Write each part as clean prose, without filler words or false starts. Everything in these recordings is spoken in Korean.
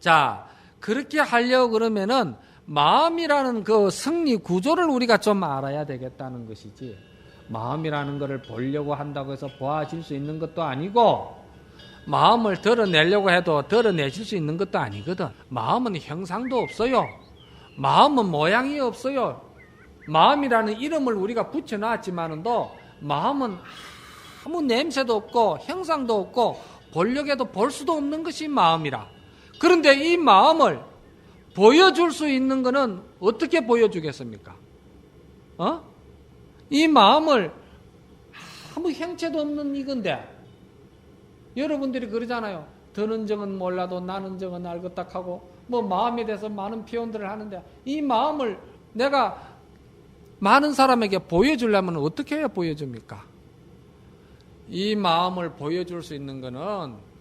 자, 그렇게 하려고 그러면은 마음이라는 그 승리 구조를 우리가 좀 알아야 되겠다는 것이지, 마음이라는 것을 보려고 한다고 해서 보아질 수 있는 것도 아니고, 마음을 드러내려고 해도 드러내실 수 있는 것도 아니거든. 마음은 형상도 없어요. 마음은 모양이 없어요. 마음이라는 이름을 우리가 붙여놨지만은도 마음은 아무 냄새도 없고 형상도 없고 보려고 해도 볼 수도 없는 것이 마음이라. 그런데 이 마음을 보여줄 수 있는 것은 어떻게 보여주겠습니까? 이 마음을 아무 형체도 없는 이건데, 여러분들이 그러잖아요. 드는 정은 몰라도 나는 정은 알겠다 하고, 뭐 마음에 대해서 많은 표현들을 하는데, 이 마음을 내가 많은 사람에게 보여주려면 어떻게 해야 보여줍니까? 이 마음을 보여줄 수 있는 것은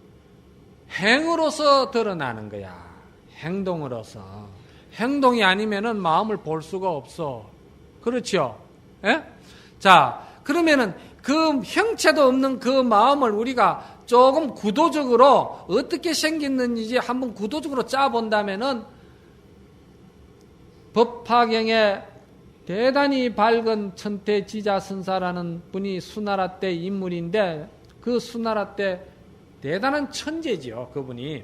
행으로서 드러나는 거야. 행동으로서. 행동이 아니면은 마음을 볼 수가 없어. 그렇죠? 예? 자, 그러면은 그 형체도 없는 그 마음을 우리가 조금 구도적으로 어떻게 생겼는지 한번 구도적으로 짜본다면은, 법화경에 대단히 밝은 천태지자선사라는 분이 수나라 때 인물인데, 그 수나라 때 대단한 천재지요. 그분이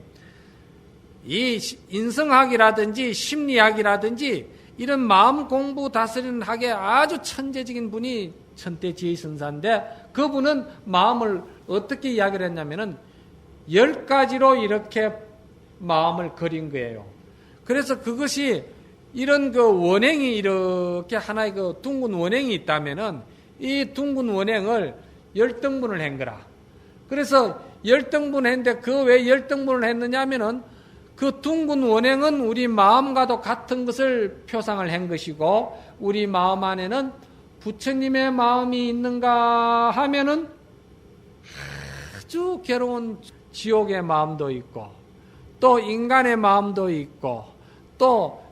이 인성학이라든지 심리학이라든지 이런 마음 공부 다스리는 학에 아주 천재적인 분이 천태지선사인데, 그분은 마음을 어떻게 이야기를 했냐면은 10가지로 이렇게 마음을 그린 거예요. 그래서 그것이 이런 그 원행이 이렇게 하나의 그 둥근 원행이 있다면은 이 둥근 원행을 10등분을 한 거라. 그래서 10등분 했는데 그 왜 10등분을 했느냐 하면은 그 둥근 원행은 우리 마음과도 같은 것을 표상을 한 것이고, 우리 마음 안에는 부처님의 마음이 있는가 하면은 아주 괴로운 지옥의 마음도 있고, 또 인간의 마음도 있고, 또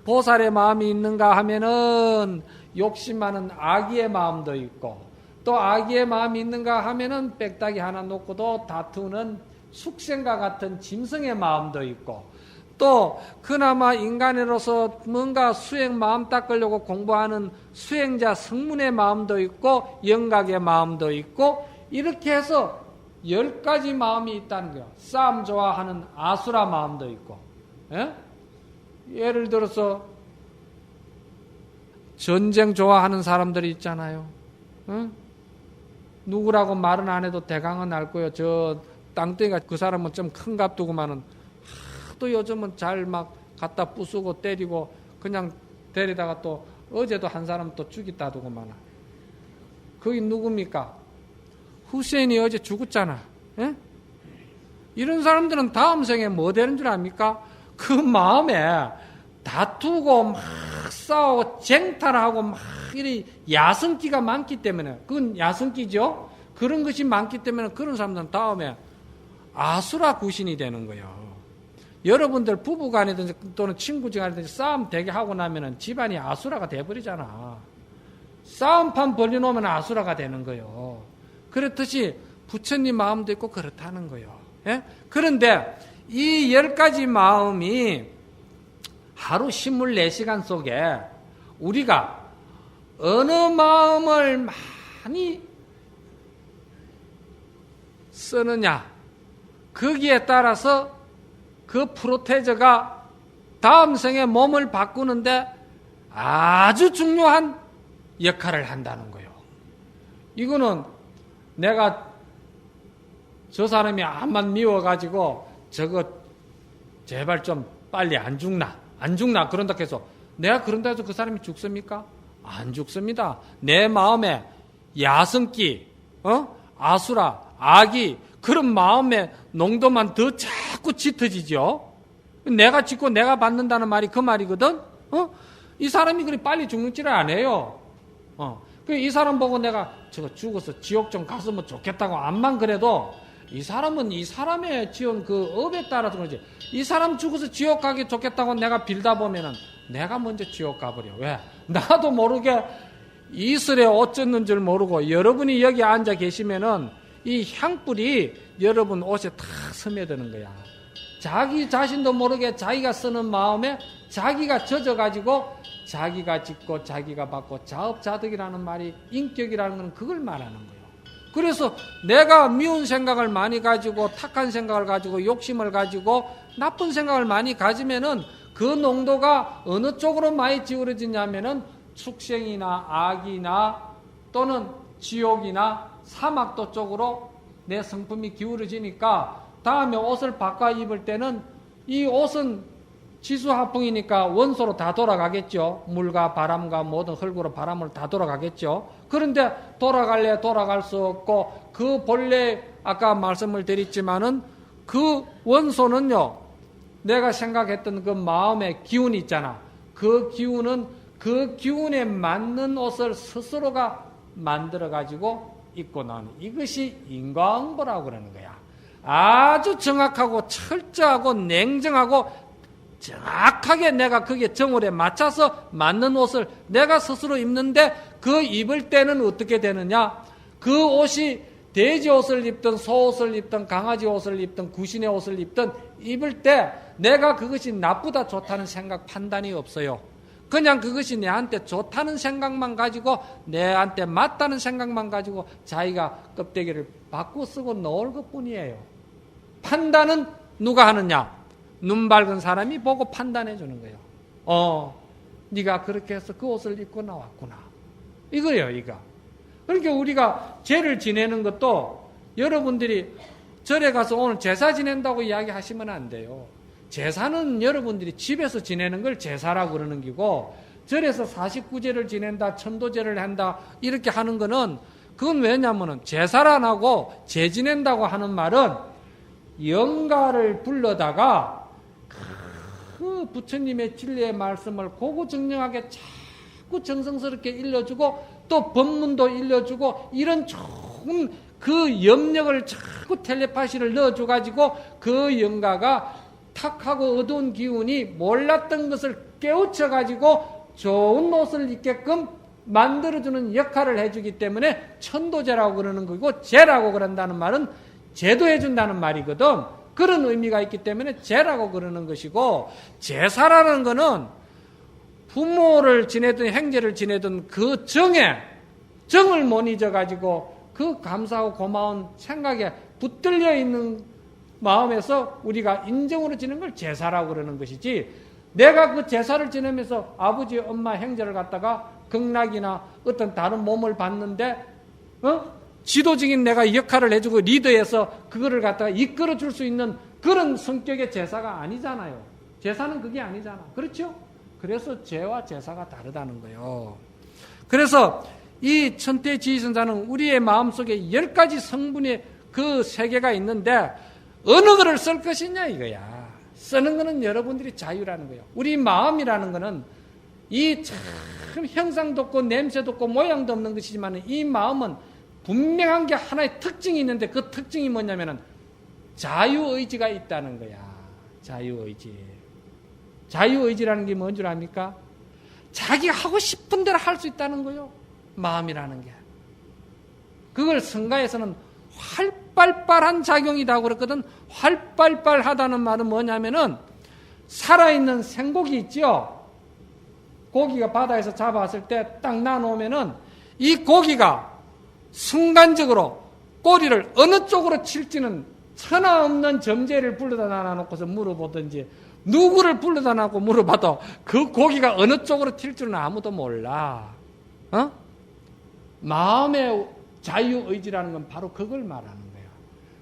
보살의 마음이 있는가 하면은 욕심 많은 아기의 마음도 있고, 또 아기의 마음이 있는가 하면은 빽딱이 하나 놓고도 다투는 숙생과 같은 짐승의 마음도 있고, 또 그나마 인간으로서 뭔가 수행 마음 닦으려고 공부하는 수행자 성문의 마음도 있고, 영각의 마음도 있고, 이렇게 해서 10가지 마음이 있다는 거예요. 싸움 좋아하는 아수라 마음도 있고, 예를 들어서 전쟁 좋아하는 사람들이 있잖아요. 누구라고 말은 안 해도 대강은 알 거예요. 저 땅덩이가 그 사람은 좀 큰 값두고만은 또 요즘은 잘 막 갖다 부수고 때리고 그냥 데리다가 또 어제도 한 사람 또 죽였다 두고만은. 그게 누굽니까? 후세인이 어제 죽었잖아. 에? 이런 사람들은 다음 생에 뭐 되는 줄 압니까? 그 마음에 다투고 막 싸우고 쟁탈하고 막 이리 야성기가 많기 때문에, 그건 야성기죠. 그런 것이 많기 때문에 그런 사람들은 다음에 아수라 구신이 되는 거예요. 여러분들 부부간이든지 또는 친구간이든지 싸움 되게 하고 나면은 집안이 아수라가 돼버리잖아. 싸움판 벌려놓으면 아수라가 되는 거예요. 그렇듯이 부처님 마음도 있고 그렇다는 거예요. 예? 그런데 이 10가지 마음이 하루 24시간 속에 우리가 어느 마음을 많이 쓰느냐, 거기에 따라서 그 프로테저가 다음 생에 몸을 바꾸는데 아주 중요한 역할을 한다는 거예요. 이거는 내가 저 사람이 암만 미워가지고 저거 제발 좀 빨리 안 죽나 그런다 해서 내가 그런다 해서 그 사람이 죽습니까? 안 죽습니다. 내 마음에 야성기, 아수라, 악이 그런 마음의 농도만 더 자꾸 짙어지죠. 내가 짓고 내가 받는다는 말이 그 말이거든. 이 사람이 그리 빨리 죽는지를 안 해요. 이 사람 보고 내가 저거 죽어서 지옥 좀 갔으면 좋겠다고 암만 그래도 이 사람은 이 사람의 지은 그 업에 따라서 그러지. 이 사람 죽어서 지옥 가기 좋겠다고 내가 빌다 보면은 내가 먼저 지옥 가버려. 왜? 나도 모르게 이슬에 옷 젖는 줄 모르고 여러분이 여기 앉아 계시면은 이 향불이 여러분 옷에 탁 스며드는 거야. 자기 자신도 모르게 자기가 쓰는 마음에 자기가 젖어가지고 자기가 짓고 자기가 받고 자업자득이라는 말이 인격이라는 건 그걸 말하는 거예요. 그래서 내가 미운 생각을 많이 가지고 탁한 생각을 가지고 욕심을 가지고 나쁜 생각을 많이 가지면은 그 농도가 어느 쪽으로 많이 기울어지냐면은 축생이나 악이나 또는 지옥이나 사막도 쪽으로 내 성품이 기울어지니까 다음에 옷을 바꿔 입을 때는 이 옷은 지수화풍이니까 원소로 다 돌아가겠죠. 물과 바람과 모든 흙으로 바람을 다 돌아가겠죠. 그런데 돌아갈래 돌아갈 수 없고 그 본래 아까 말씀을 드렸지만은 그 원소는요. 내가 생각했던 그 마음의 기운이 있잖아. 그 기운은 그 기운에 맞는 옷을 스스로가 만들어가지고 입고 나오는 이것이 인과응보라고 그러는 거야. 아주 정확하고 철저하고 냉정하고 정확하게 내가 그게 정월에 맞춰서 맞는 옷을 내가 스스로 입는데 그 입을 때는 어떻게 되느냐? 그 옷이 돼지 옷을 입든 소 옷을 입든 강아지 옷을 입든 구신의 옷을 입든 입을 때 내가 그것이 나쁘다 좋다는 생각 판단이 없어요. 그냥 그것이 내한테 좋다는 생각만 가지고 내한테 맞다는 생각만 가지고 자기가 껍데기를 바꿔 쓰고 놓을 것뿐이에요. 판단은 누가 하느냐? 눈 밝은 사람이 보고 판단해 주는 거예요. 네가 그렇게 해서 그 옷을 입고 나왔구나. 이거예요, 이거. 그러니까 우리가 제를 지내는 것도 여러분들이 절에 가서 오늘 제사 지낸다고 이야기하시면 안 돼요. 제사는 여러분들이 집에서 지내는 걸 제사라고 그러는 기고 절에서 49제를 지낸다, 천도제를 한다 이렇게 하는 거는 그건 왜냐면은 제사를 안 하고 제 지낸다고 하는 말은 영가를 불러다가 그 부처님의 진리의 말씀을 고구정령하게 자꾸 정성스럽게 일러주고 또 법문도 일러주고 이런 조금 그 염력을 자꾸 텔레파시를 넣어줘가지고 그 영가가 탁하고 어두운 기운이 몰랐던 것을 깨우쳐가지고 좋은 옷을 입게끔 만들어주는 역할을 해주기 때문에 천도제라고 그러는 거고 제라고 그런다는 말은 제도해준다는 말이거든. 그런 의미가 있기 때문에 제라고 그러는 것이고 제사라는 거는 부모를 지내든 형제를 지내든 그 정을 못 잊어가지고 그 감사하고 고마운 생각에 붙들려 있는 마음에서 우리가 인정으로 지는 걸 제사라고 그러는 것이지 내가 그 제사를 지내면서 아버지, 엄마, 형제를 갖다가 극락이나 어떤 다른 몸을 받는데 지도적인 내가 역할을 해주고 리더해서 그거를 갖다가 이끌어 줄 수 있는 그런 성격의 제사가 아니잖아요. 제사는 그게 아니잖아. 그렇죠? 그래서 제와 제사가 다르다는 거예요. 그래서 이 천태지휘선사는 우리의 마음속에 10가지 성분의 그 세계가 있는데 어느 거를 쓸 것이냐 이거야. 쓰는 거는 여러분들이 자유라는 거예요. 우리 마음이라는 거는 이 참 형상도 없고 냄새도 없고 모양도 없는 것이지만 이 마음은 분명한 게 하나의 특징이 있는데 그 특징이 뭐냐면은 자유의지가 있다는 거야. 자유의지. 자유의지라는 게 뭔 줄 압니까? 자기가 하고 싶은 대로 할 수 있다는 거예요. 마음이라는 게. 그걸 성가에서는 활발발한 작용이다 그랬거든. 활발발하다는 말은 뭐냐면은 살아있는 생고기 있죠. 고기가 바다에서 잡아왔을 때 딱 놔놓으면은 이 고기가 순간적으로 꼬리를 어느 쪽으로 칠지는 천하 없는 점재를 불러다 놔놓고서 물어보든지 누구를 불러다 놔놓고 물어봐도 그 고기가 어느 쪽으로 튈 줄은 아무도 몰라. 마음의 자유의지라는 건 바로 그걸 말하는 거예요.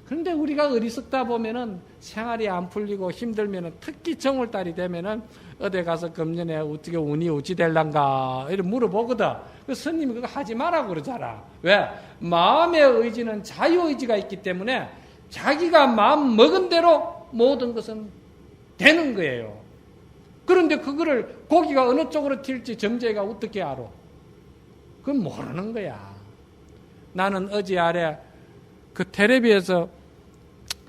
그런데 우리가 어리석다 보면은 생활이 안 풀리고 힘들면은 특히 정월달이 되면은 어디 가서 금년에 어떻게 운이 어찌 될란가 이렇게 물어보거든. 그 스님이 그거 하지 마라고 그러잖아. 왜? 마음의 의지는 자유의지가 있기 때문에 자기가 마음 먹은 대로 모든 것은 되는 거예요. 그런데 그거를 고기가 어느 쪽으로 튈지 점재가 어떻게 알아? 그건 모르는 거야. 나는 어제 아래 그 텔레비에서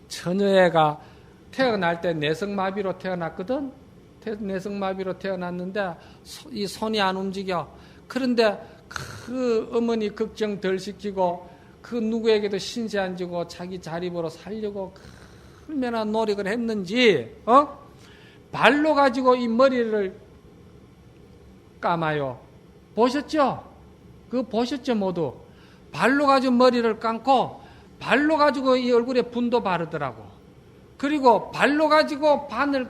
처녀애가 태어날 때 내성마비로 태어났거든. 내성마비로 태어났는데 이 손이 안 움직여. 그런데 그 어머니 걱정 덜 시키고 그 누구에게도 신세 안 지고 자기 자립으로 살려고 얼마나 노력을 했는지, 발로 가지고 이 머리를 감아요. 보셨죠? 그거 보셨죠, 모두? 발로 가지고 머리를 감고, 발로 가지고 이 얼굴에 분도 바르더라고. 그리고 발로 가지고 바늘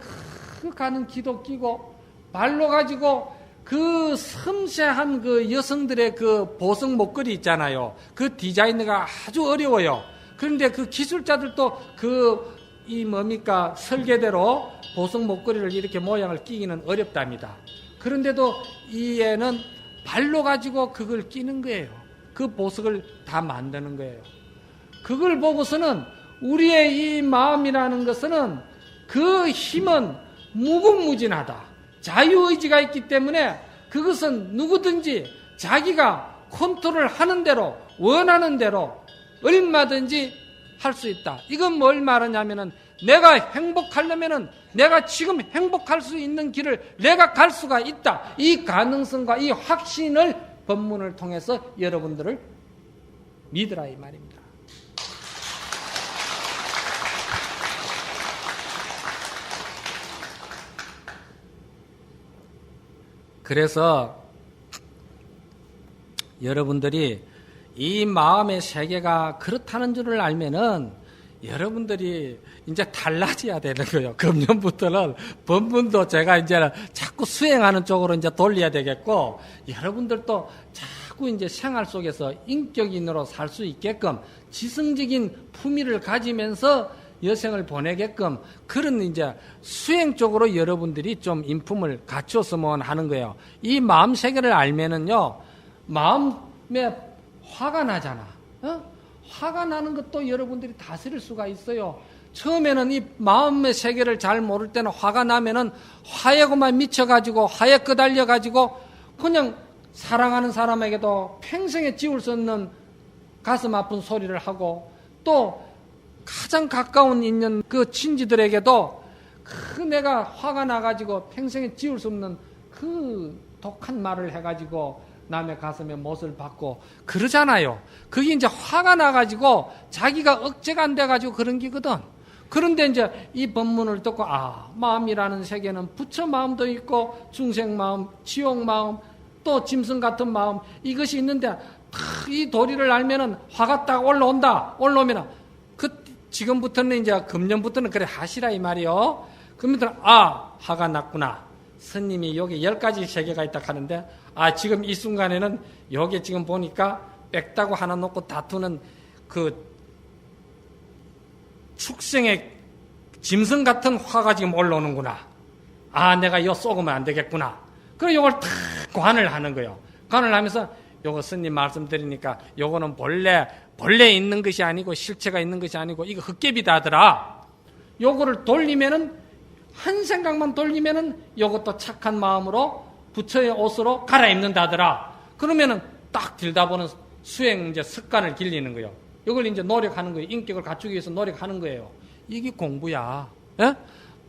가는 기도 끼고, 발로 가지고 그 섬세한 그 여성들의 그 보석 목걸이 있잖아요. 그 디자인가 아주 어려워요. 그런데 그 기술자들도 이 뭡니까? 설계대로 보석 목걸이를 이렇게 모양을 끼기는 어렵답니다. 그런데도 이 애는 발로 가지고 그걸 끼는 거예요. 그 보석을 다 만드는 거예요. 그걸 보고서는 우리의 이 마음이라는 것은 그 힘은 무궁무진하다. 자유의지가 있기 때문에 그것은 누구든지 자기가 컨트롤 하는 대로, 원하는 대로 얼마든지 할 수 있다. 이건 뭘 말하냐면은 내가 행복하려면은 내가 지금 행복할 수 있는 길을 내가 갈 수가 있다. 이 가능성과 이 확신을 법문을 통해서 여러분들을 믿으라 이 말입니다. 그래서 여러분들이 이 마음의 세계가 그렇다는 줄을 알면은 여러분들이 이제 달라져야 되는 거예요. 금년부터는 법문도 제가 이제 자꾸 수행하는 쪽으로 이제 돌려야 되겠고, 여러분들도 자꾸 이제 생활 속에서 인격인으로 살 수 있게끔 지성적인 품위를 가지면서 여생을 보내게끔 그런 이제 수행 쪽으로 여러분들이 좀 인품을 갖췄으면 하는 거예요. 이 마음 세계를 알면은요, 마음에 화가 나잖아. 화가 나는 것도 여러분들이 다스릴 수가 있어요. 처음에는 이 마음의 세계를 잘 모를 때는 화가 나면은 화에고만 미쳐가지고 화에 끄달려가지고 그냥 사랑하는 사람에게도 평생에 지울 수 없는 가슴 아픈 소리를 하고, 또 가장 가까운 있는 그 친지들에게도 내가 화가 나가지고 평생에 지울 수 없는 그 독한 말을 해가지고 남의 가슴에 못을 박고 그러잖아요. 그게 이제 화가 나가지고 자기가 억제가 안 돼가지고 그런 게거든. 그런데 이제 이 법문을 듣고 마음이라는 세계는 부처 마음도 있고 중생 마음, 지옥 마음, 또 짐승 같은 마음, 이것이 있는데 이 도리를 알면은 화가 딱 올라오면은 지금부터는 이제 금년부터는 그래 하시라 이 말이요. 그러면 화가 났구나. 스님이 여기 10가지 세계가 있다 하는데 지금 이 순간에는 여기 지금 보니까 빽다고 하나 놓고 다투는 그 축생의 짐승 같은 화가 지금 올라오는구나. 내가 이거 쏘으면 안 되겠구나. 그래서 이걸 탁 관을 하는 거예요. 관을 하면서 요거 스님 말씀드리니까 요거는 본래 있는 것이 아니고 실체가 있는 것이 아니고 이거 헛개비다 하더라. 요거를 돌리면은 한 생각만 돌리면은 요것도 착한 마음으로 부처의 옷으로 갈아입는다더라. 그러면은 딱 들다 보는 수행 이제 습관을 길리는 거예요. 이걸 이제 노력하는 거예요. 인격을 갖추기 위해서 노력하는 거예요. 이게 공부야. 예?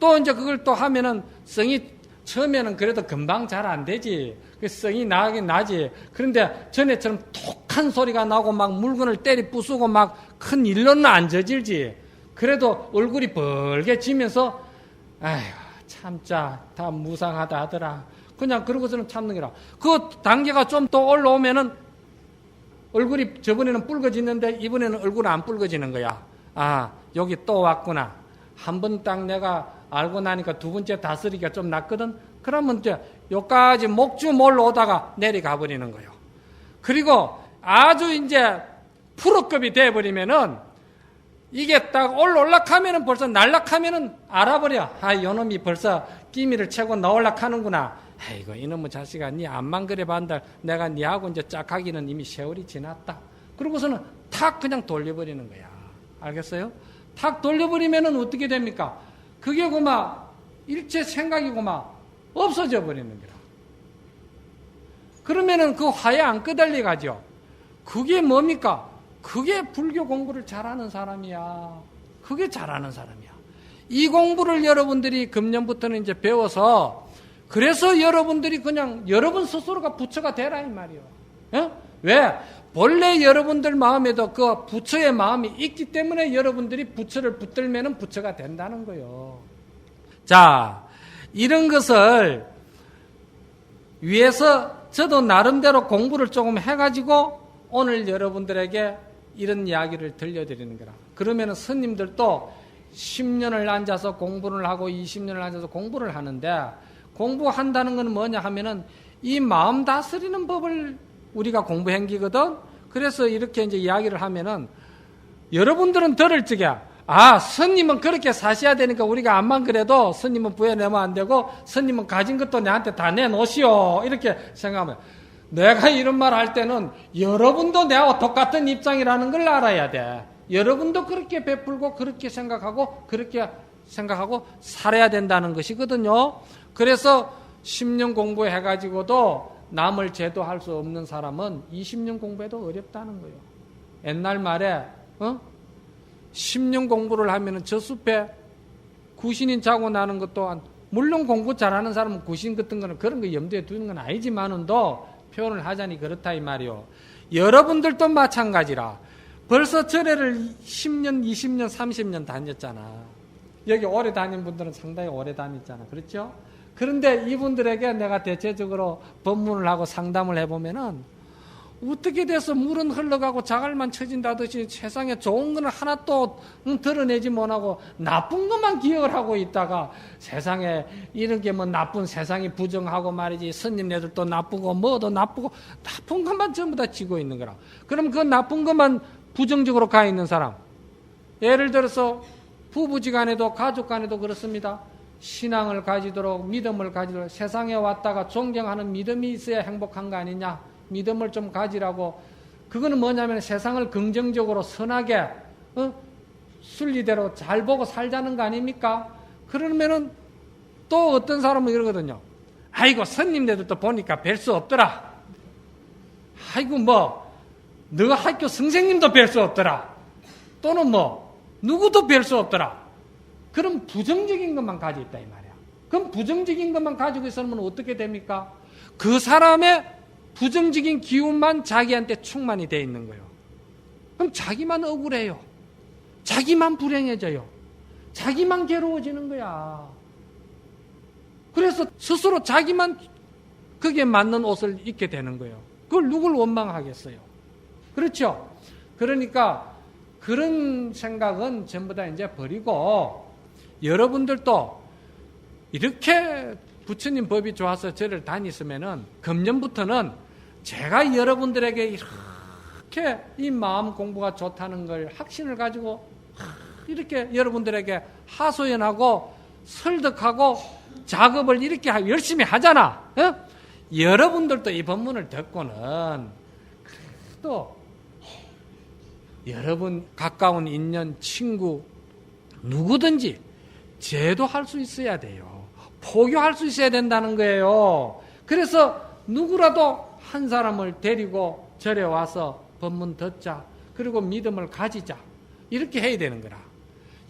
또 이제 그걸 또 하면은 성이 처음에는 그래도 금방 잘 안 되지. 그 성이 나긴 나지. 그런데 전에처럼 톡한 소리가 나고 막 물건을 때리 부수고 막 큰 일로는 안 저질지. 그래도 얼굴이 벌개지면서 아휴 참자 다 무상하다 하더라. 그냥 그러고서는 참는 거라. 그 단계가 좀 더 올라오면은 얼굴이 저번에는 붉어지는데 이번에는 얼굴은 안 붉어지는 거야. 여기 또 왔구나. 한 번 딱 내가 알고 나니까 두 번째 다스리기가 좀 낫거든. 그러면 이제 여기까지 목주 몰러오다가 내려가 버리는 거예요. 그리고 아주 이제 프로급이 돼버리면은 이게 딱 올라가면은 벌써 날락하면은 알아버려. 요놈이 벌써 끼미를 채고 나올락하는구나. 아이고 이놈의 자식아 니 암만 그래 반달 내가 니하고 이제 짝하기는 이미 세월이 지났다. 그러고서는 탁 그냥 돌려버리는 거야. 알겠어요? 탁 돌려버리면은 어떻게 됩니까? 그게 고마 일체 생각이 고마 없어져 버리는 거라. 그러면은 그 화에 안 끄달려 가죠. 그게 뭡니까? 그게 불교 공부를 잘하는 사람이야. 그게 잘하는 사람이야. 이 공부를 여러분들이 금년부터는 이제 배워서 그래서 여러분들이 그냥 여러분 스스로가 부처가 되라 이 말이요. 왜? 본래 여러분들 마음에도 그 부처의 마음이 있기 때문에 여러분들이 부처를 붙들면 부처가 된다는 거예요. 자, 이런 것을 위해서 저도 나름대로 공부를 조금 해가지고 오늘 여러분들에게 이런 이야기를 들려드리는 거라. 그러면 스님들도 10년을 앉아서 공부를 하고 20년을 앉아서 공부를 하는데, 공부한다는 건 뭐냐 하면은 이 마음 다스리는 법을 우리가 공부행기거든. 그래서 이렇게 이제 이야기를 하면은 여러분들은 들을 적에 스님은 그렇게 사셔야 되니까 우리가 암만 그래도 스님은 부여내면 안 되고 스님은 가진 것도 내한테 다 내놓으시오 이렇게 생각하면, 내가 이런 말 할 때는 여러분도 내하고 똑같은 입장이라는 걸 알아야 돼. 여러분도 그렇게 베풀고 그렇게 생각하고 살아야 된다는 것이거든요. 그래서 10년 공부해가지고도 남을 제도할 수 없는 사람은 20년 공부해도 어렵다는 거예요. 옛날 말에 10년 공부를 하면은 저 숲에 구신이 자고 나는 것도, 물론 공부 잘하는 사람은 구신 같은 거는 그런 거 염두에 두는 건 아니지만은도 표현을 하자니 그렇다 이 말이요. 여러분들도 마찬가지라. 벌써 절에를 10년, 20년, 30년 다녔잖아. 여기 오래 다닌 분들은 상당히 오래 다녔잖아. 그렇죠? 그런데 이분들에게 내가 대체적으로 법문을 하고 상담을 해보면은 어떻게 돼서 물은 흘러가고 자갈만 쳐진다듯이 세상에 좋은 거는 하나도 드러내지 못하고 나쁜 것만 기억을 하고 있다가, 세상에 이런 게 뭐 나쁜 세상이 부정하고 말이지, 스님네들도 나쁘고 뭐도 나쁘고 나쁜 것만 전부 다 지고 있는 거라. 그럼 그 나쁜 것만 부정적으로 가 있는 사람, 예를 들어서 부부지간에도 가족간에도 그렇습니다. 신앙을 가지도록, 믿음을 가지도록, 세상에 왔다가 존경하는 믿음이 있어야 행복한 거 아니냐, 믿음을 좀 가지라고. 그거는 뭐냐면 세상을 긍정적으로 선하게 순리대로 잘 보고 살자는 거 아닙니까? 그러면은 또 어떤 사람은 이러거든요. 아이고 스님네들도 보니까 뵐 수 없더라. 아이고 뭐 너가 학교 선생님도 뵐 수 없더라. 또는 뭐 누구도 뵐 수 없더라. 그럼 부정적인 것만 가지고 있다 이 말이야. 그럼 부정적인 것만 가지고 있으면 어떻게 됩니까? 그 사람의 부정적인 기운만 자기한테 충만이 돼 있는 거예요. 그럼 자기만 억울해요. 자기만 불행해져요. 자기만 괴로워지는 거야. 그래서 스스로 자기만 거기에 맞는 옷을 입게 되는 거예요. 그걸 누굴 원망하겠어요. 그렇죠? 그러니까 그런 생각은 전부 다 이제 버리고, 여러분들도 이렇게 부처님 법이 좋아서 절을 다니시면은 금년부터는 제가 여러분들에게 이렇게 이 마음 공부가 좋다는 걸 확신을 가지고 이렇게 여러분들에게 하소연하고 설득하고 작업을 이렇게 열심히 하잖아. 여러분들도 이 법문을 듣고는 또 여러분 가까운 인연, 친구 누구든지 제도할 수 있어야 돼요. 포교할 수 있어야 된다는 거예요. 그래서 누구라도 한 사람을 데리고 절에 와서 법문 듣자. 그리고 믿음을 가지자. 이렇게 해야 되는 거라.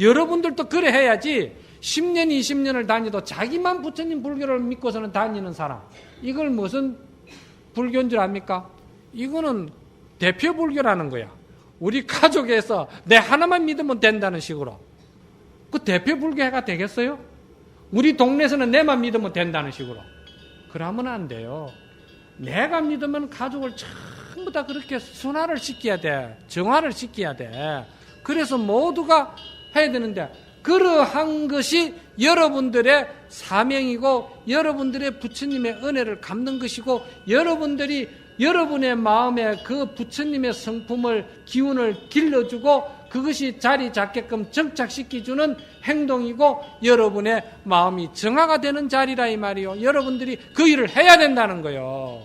여러분들도 그래 해야지 10년, 20년을 다니도 자기만 부처님 불교를 믿고서는 다니는 사람. 이걸 무슨 불교인 줄 압니까? 이거는 대표 불교라는 거야. 우리 가족에서 내 하나만 믿으면 된다는 식으로. 그 대표 불교가 되겠어요? 우리 동네에서는 내만 믿으면 된다는 식으로. 그러면 안 돼요. 내가 믿으면 가족을 전부 다 그렇게 순화를 시켜야 돼. 정화를 시켜야 돼. 그래서 모두가 해야 되는데, 그러한 것이 여러분들의 사명이고 여러분들의 부처님의 은혜를 갚는 것이고, 여러분들이 여러분의 마음에 그 부처님의 성품을, 기운을 길러주고 그것이 자리 잡게끔 정착시켜주는 행동이고, 여러분의 마음이 정화가 되는 자리라 이 말이요. 여러분들이 그 일을 해야 된다는 거요.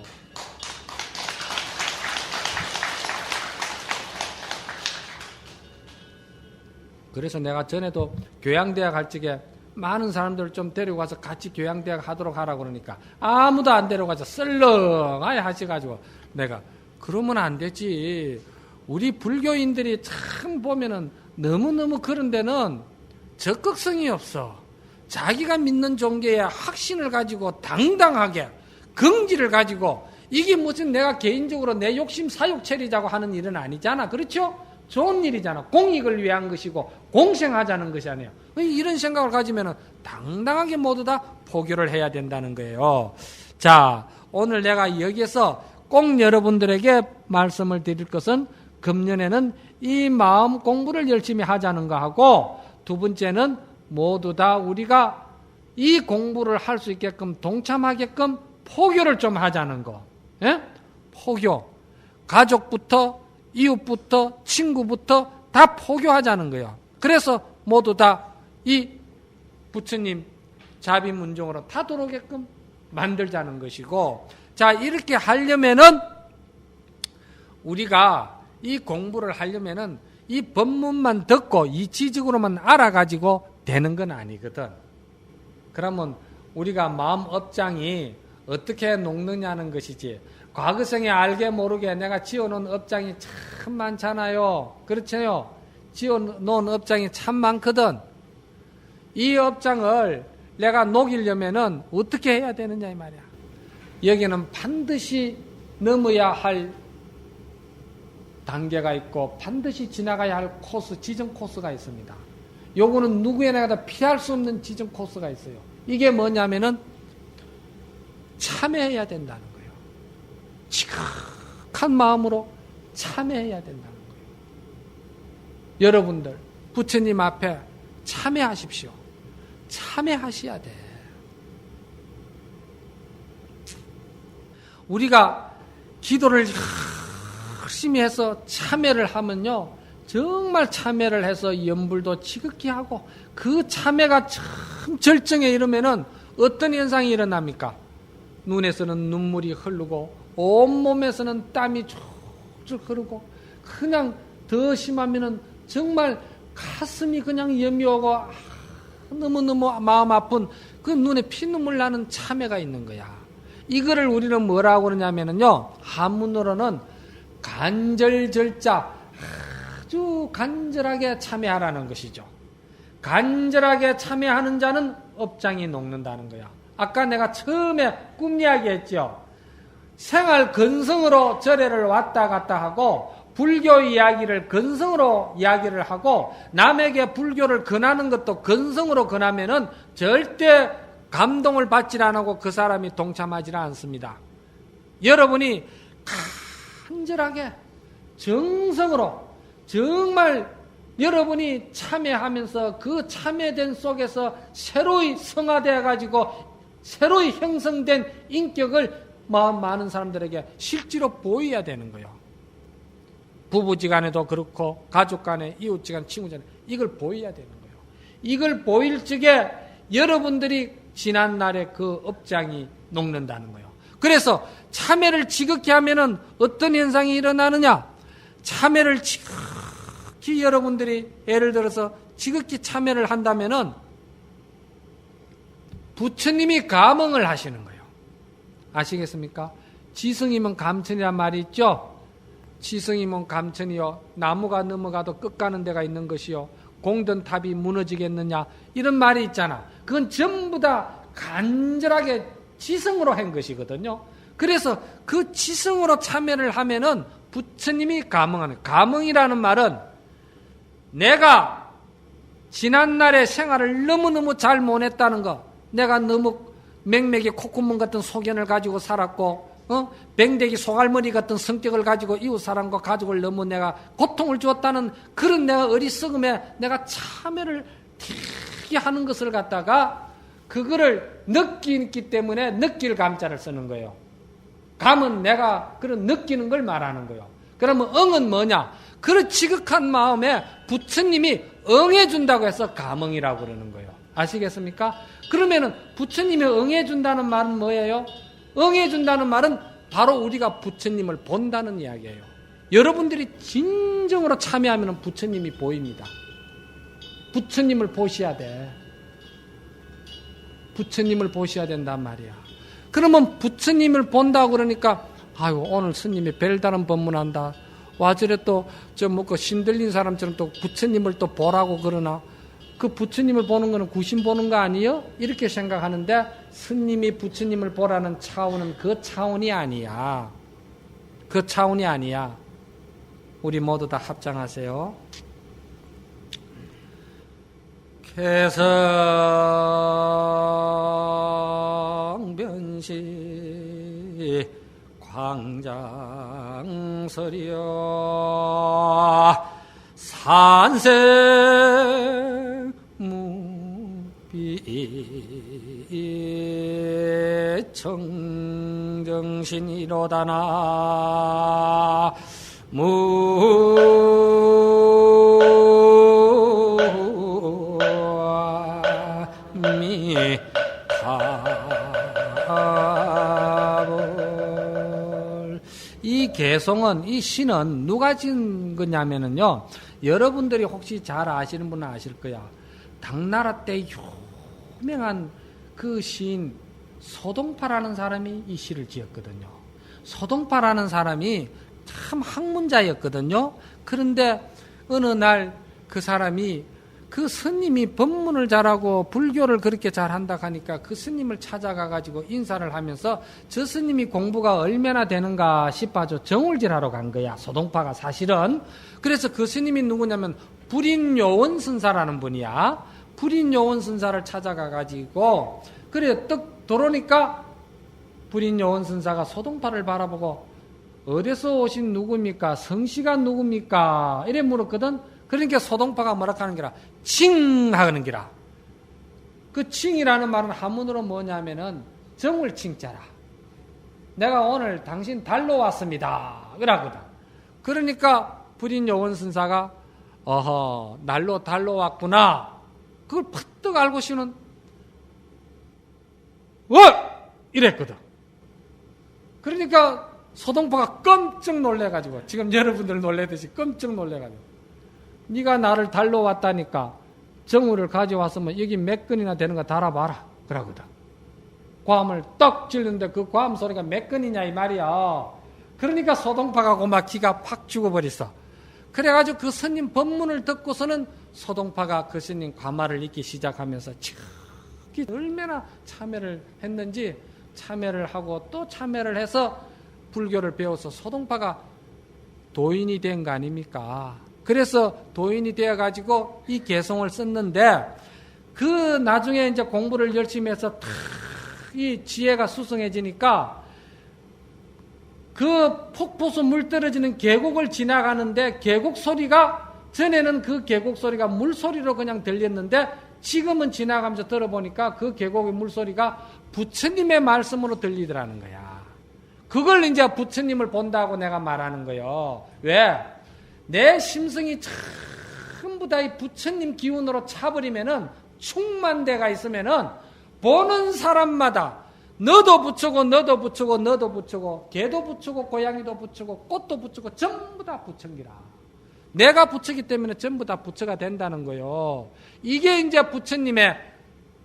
그래서 내가 전에도 교양대학 할 적에 많은 사람들을 좀 데리고 가서 같이 교양대학 하도록 하라고 그러니까 아무도 안 데려가서 썰렁하게 하셔가지고 내가 그러면 안 되지. 우리 불교인들이 참 보면은 너무너무 그런 데는 적극성이 없어. 자기가 믿는 종교에 확신을 가지고 당당하게 긍지를 가지고 이게 무슨 내가 개인적으로 내 욕심 사욕 채리자고 하는 일은 아니잖아. 그렇죠? 좋은 일이잖아. 공익을 위한 것이고 공생하자는 것이 아니에요. 이런 생각을 가지면 당당하게 모두 다 포교를 해야 된다는 거예요. 자, 오늘 내가 여기에서 꼭 여러분들에게 말씀을 드릴 것은 금년에는 이 마음 공부를 열심히 하자는 거 하고, 두 번째는 모두 다 우리가 이 공부를 할 수 있게끔 동참하게끔 포교를 좀 하자는 거. 예? 포교. 가족부터 이웃부터 친구부터 다 포교하자는 거예요. 그래서 모두 다 이 부처님 자비문종으로 다 들어오게끔 만들자는 것이고, 자, 이렇게 하려면은 우리가 이 공부를 하려면은 이 법문만 듣고 이치적으로만 알아가지고 되는 건 아니거든. 그러면 우리가 마음 업장이 어떻게 녹느냐는 것이지, 과거생에 알게 모르게 내가 지어놓은 업장이 참 많잖아요. 그렇죠? 지어놓은 업장이 참 많거든. 이 업장을 내가 녹이려면은 어떻게 해야 되느냐 이 말이야. 여기는 반드시 넘어야 할 단계가 있고 반드시 지나가야 할 코스, 지정 코스가 있습니다. 요거는 누구에나 다 피할 수 없는 지정 코스가 있어요. 이게 뭐냐면은 참여해야 된다는 거예요. 지극한 마음으로 참여해야 된다는 거예요. 여러분들 부처님 앞에 참여하십시오. 참여하셔야 돼. 우리가 기도를 열심히 해서 참여를 하면요, 정말 참여를 해서 염불도 지극히 하고 그 참여가 참 절정에 이르면은 어떤 현상이 일어납니까? 눈에서는 눈물이 흐르고 온몸에서는 땀이 쭉 흐르고, 그냥 더 심하면은 정말 가슴이 그냥 여미오고 너무너무 마음 아픈 그 눈에 피눈물 나는 참회가 있는 거야. 이거를 우리는 뭐라고 그러냐면요, 한문으로는 간절절자, 아주 간절하게 참여하라는 것이죠. 간절하게 참여하는 자는 업장이 녹는다는 거야. 아까 내가 처음에 꿈 이야기 했죠. 생활 근성으로 절에를 왔다 갔다 하고 불교 이야기를 근성으로 이야기를 하고 남에게 불교를 권하는 것도 근성으로 권하면은 절대 감동을 받지 않고 그 사람이 동참하지 않습니다. 여러분이 간절하게 정성으로 정말 여러분이 참여하면서 그 참여된 속에서 새로이 성화되어 가지고 새로이 형성된 인격을 많은 사람들에게 실제로 보여야 되는 거예요. 부부지간에도 그렇고 가족간에 이웃지간 친구지간에 이걸 보여야 되는 거예요. 이걸 보일 적에 여러분들이 지난날의 그 업장이 녹는다는 거예요. 그래서 참회를 지극히 하면은 어떤 현상이 일어나느냐? 참회를 지극히 여러분들이 예를 들어서 지극히 참회를 한다면은 부처님이 감응을 하시는 거예요. 아시겠습니까? 지승이면 감천이란 말이 있죠? 지승이면 감천이요. 나무가 넘어가도 끝 가는 데가 있는 것이요. 공든 탑이 무너지겠느냐. 이런 말이 있잖아. 그건 전부 다 간절하게 지승으로 한 것이거든요. 그래서 그 지승으로 참여를 하면은 부처님이 감응하는, 감응이라는 말은 내가 지난날의 생활을 너무너무 잘 못했다는 거, 내가 너무 맹맥이 콧구멍 같은 소견을 가지고 살았고, 뱅대기 소갈머리 같은 성격을 가지고 이웃 사람과 가족을 너무 내가 고통을 주었다는 그런 내가 어리석음에 내가 참여를 되게 하는 것을 갖다가 그거를 느끼기 때문에 느낄 감자를 쓰는 거예요. 감은 내가 그런 느끼는 걸 말하는 거예요. 그러면 응은 뭐냐? 그런 지극한 마음에 부처님이 응해준다고 해서 감응이라고 그러는 거예요. 아시겠습니까? 그러면은 부처님이 응해준다는 말은 뭐예요? 응해준다는 말은 바로 우리가 부처님을 본다는 이야기예요. 여러분들이 진정으로 참여하면 부처님이 보입니다. 부처님을 보셔야 돼. 부처님을 보셔야 된단 말이야. 그러면 부처님을 본다고 그러니까 아유 오늘 스님이 별다른 법문한다. 와 저래 또 저 뭐 그 신들린 사람처럼 또 부처님을 또 보라고 그러나. 그 부처님을 보는 거는 구신 보는 거 아니에요? 이렇게 생각하는데 스님이 부처님을 보라는 차원은 그 차원이 아니야. 그 차원이 아니야. 우리 모두 다 합장하세요. 개성변시 광장설이여 산세무비 청정신이로다나 이 개성은, 이 시는 누가 지은 거냐면요, 여러분들이 혹시 잘 아시는 분은 아실 거야. 당나라 때 유명한 그 시인 소동파라는 사람이 이 시를 지었거든요. 소동파라는 사람이 참 학문자였거든요. 그런데 어느 날 그 사람이 그 스님이 법문을 잘하고 불교를 그렇게 잘한다 하니까 그 스님을 찾아가가지고 인사를 하면서 저 스님이 공부가 얼마나 되는가 싶어서 정울질하러 간 거야. 소동파가 사실은. 그래서 그 스님이 누구냐면 불인요원 선사라는 분이야. 불인요원 선사를 찾아가가지고 그래 떡 들어오니까 불인요원 선사가 소동파를 바라보고 어디서 오신 누굽니까? 성씨가 누굽니까? 이래 물었거든. 그러니까 소동파가 뭐라 하는 기라? 칭! 하는 기라. 그 칭이라는 말은 한문으로 뭐냐면은 정을 칭자라. 내가 오늘 당신 달로 왔습니다. 그러거든. 그러니까 불인요원 선사가 어허, 날로 달로 왔구나. 그걸 팍떡 알고 씨는 이랬거든. 그러니까 소동파가 깜짝 놀래가지고 지금 여러분들 놀래듯이 깜짝 놀래가지고 네가 나를 달러 왔다니까 정우를 가져왔으면 여기 몇 건이나 되는 거 달아봐라 그러거든. 괌을 떡 찔는데 그 괌 소리가 몇 건이냐 이 말이야. 그러니까 소동파가 고막 기가 팍 죽어버렸어. 그래가지고 그 스님 법문을 듣고서는 소동파가 그 스님 과마를 읽기 시작하면서 얼마나 참여를 했는지 참여를 하고 또 참여를 해서 불교를 배워서 소동파가 도인이 된 거 아닙니까? 그래서 도인이 되어가지고 이 개성을 썼는데 그 나중에 이제 공부를 열심히 해서 탁 이 지혜가 수승해지니까 그 폭포수 물 떨어지는 계곡을 지나가는데 계곡 소리가 전에는 그 계곡 소리가 물소리로 그냥 들렸는데 지금은 지나가면서 들어보니까 그 계곡의 물소리가 부처님의 말씀으로 들리더라는 거야. 그걸 이제 부처님을 본다고 내가 말하는 거예요. 왜? 내 심성이 전부 다 이 부처님 기운으로 차버리면은 충만대가 있으면은 보는 사람마다 너도 부처고 너도 부처고 너도 부처고 개도 부처고 고양이도 부처고 꽃도 부처고 전부 다 부처기라. 내가 부처기 때문에 전부 다 부처가 된다는 거요. 이게 이제 부처님의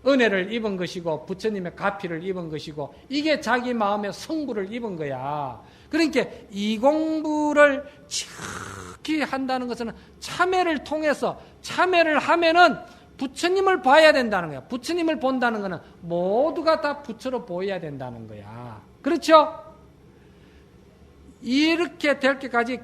은혜를 입은 것이고 부처님의 가피를 입은 것이고 이게 자기 마음의 성부를 입은 거야. 그러니까 이 공부를 지극히 한다는 것은 참회를 통해서 참회를 하면은 부처님을 봐야 된다는 거야. 부처님을 본다는 것은 모두가 다 부처로 보여야 된다는 거야. 그렇죠? 이렇게 될 때까지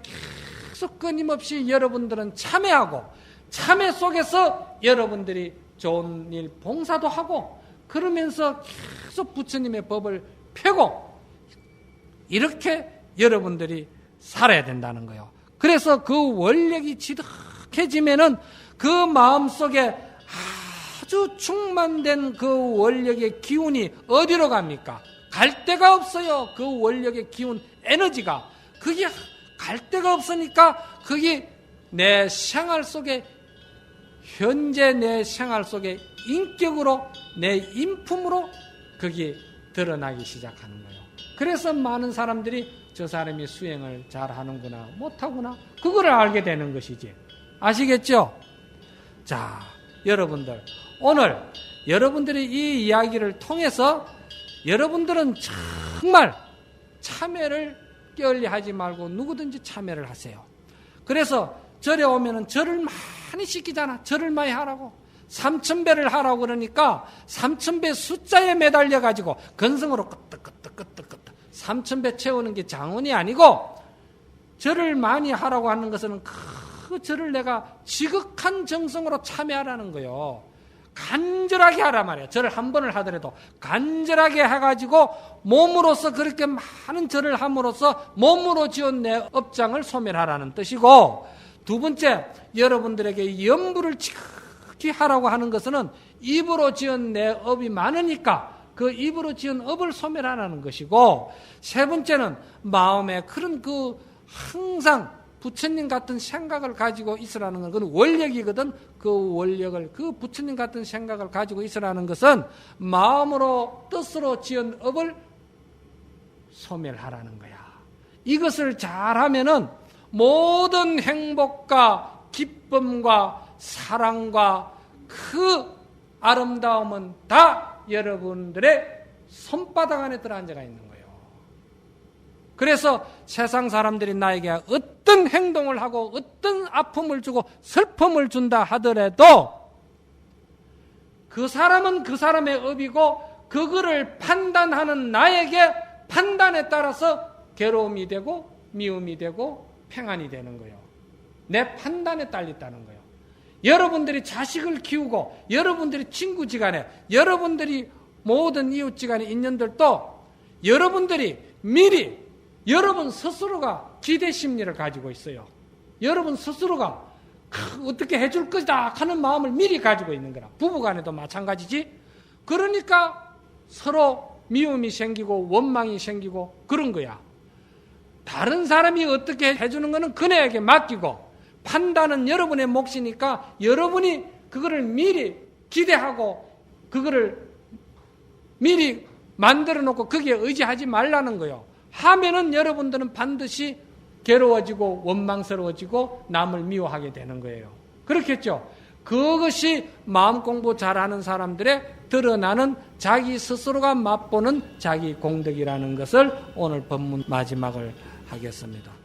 계속 끊임없이 여러분들은 참회하고 참회 속에서 여러분들이 좋은 일 봉사도 하고 그러면서 계속 부처님의 법을 펴고 이렇게 여러분들이 살아야 된다는 거예요. 그래서 그 원력이 지득해지면은 그 마음속에 아주 충만된 그 원력의 기운이 어디로 갑니까? 갈 데가 없어요. 그 원력의 기운, 에너지가. 그게 갈 데가 없으니까 그게 내 생활 속에 현재 내 생활 속에 인격으로 내 인품으로 그게 드러나기 시작하는 거예요. 그래서 많은 사람들이 저 사람이 수행을 잘하는구나 못하구나 그거를 알게 되는 것이지. 아시겠죠? 자, 여러분들 오늘 여러분들이 이 이야기를 통해서 여러분들은 정말 참회를 게을리하지 말고 누구든지 참회를 하세요. 그래서 절에 오면은 절을 많이 시키잖아. 절을 많이 하라고. 3000배를 하라고 그러니까 3000배 숫자에 매달려 가지고 건성으로 끄떡끄떡 3000배 채우는 게 장원이 아니고, 절을 많이 하라고 하는 것은 그 절을 내가 지극한 정성으로 참여하라는 거예요. 간절하게 하라 말이에요. 절을 한 번을 하더라도 간절하게 해가지고 몸으로서 그렇게 많은 절을 함으로써 몸으로 지은 내 업장을 소멸하라는 뜻이고, 두 번째, 여러분들에게 염불을 지극히 하라고 하는 것은 입으로 지은 내 업이 많으니까 그 입으로 지은 업을 소멸하라는 것이고, 세 번째는 마음에 그런 항상 부처님 같은 생각을 가지고 있으라는 건, 그건 원력이거든. 그 원력을, 그 부처님 같은 생각을 가지고 있으라는 것은 마음으로, 뜻으로 지은 업을 소멸하라는 거야. 이것을 잘하면은 모든 행복과 기쁨과 사랑과 그 아름다움은 다 여러분들의 손바닥 안에 들어앉아 있는 거예요. 그래서 세상 사람들이 나에게 어떤 행동을 하고 어떤 아픔을 주고 슬픔을 준다 하더라도 그 사람은 그 사람의 업이고, 그거를 판단하는 나에게 판단에 따라서 괴로움이 되고 미움이 되고 평안이 되는 거예요. 내 판단에 딸렸다는 거예요. 여러분들이 자식을 키우고, 여러분들이 친구지간에, 여러분들이 모든 이웃지간의 인연들도 여러분들이 미리 여러분 스스로가 기대 심리를 가지고 있어요. 여러분 스스로가 어떻게 해줄 것이다 하는 마음을 미리 가지고 있는 거라. 부부간에도 마찬가지지. 그러니까 서로 미움이 생기고 원망이 생기고 그런 거야. 다른 사람이 어떻게 해주는 거는 그네에게 맡기고, 판단은 여러분의 몫이니까 여러분이 그거를 미리 기대하고 그거를 미리 만들어 놓고 거기에 의지하지 말라는 거예요. 하면은 여러분들은 반드시 괴로워지고 원망스러워지고 남을 미워하게 되는 거예요. 그렇겠죠? 그것이 마음 공부 잘하는 사람들의 드러나는 자기 스스로가 맛보는 자기 공덕이라는 것을 오늘 법문 마지막을 하겠습니다.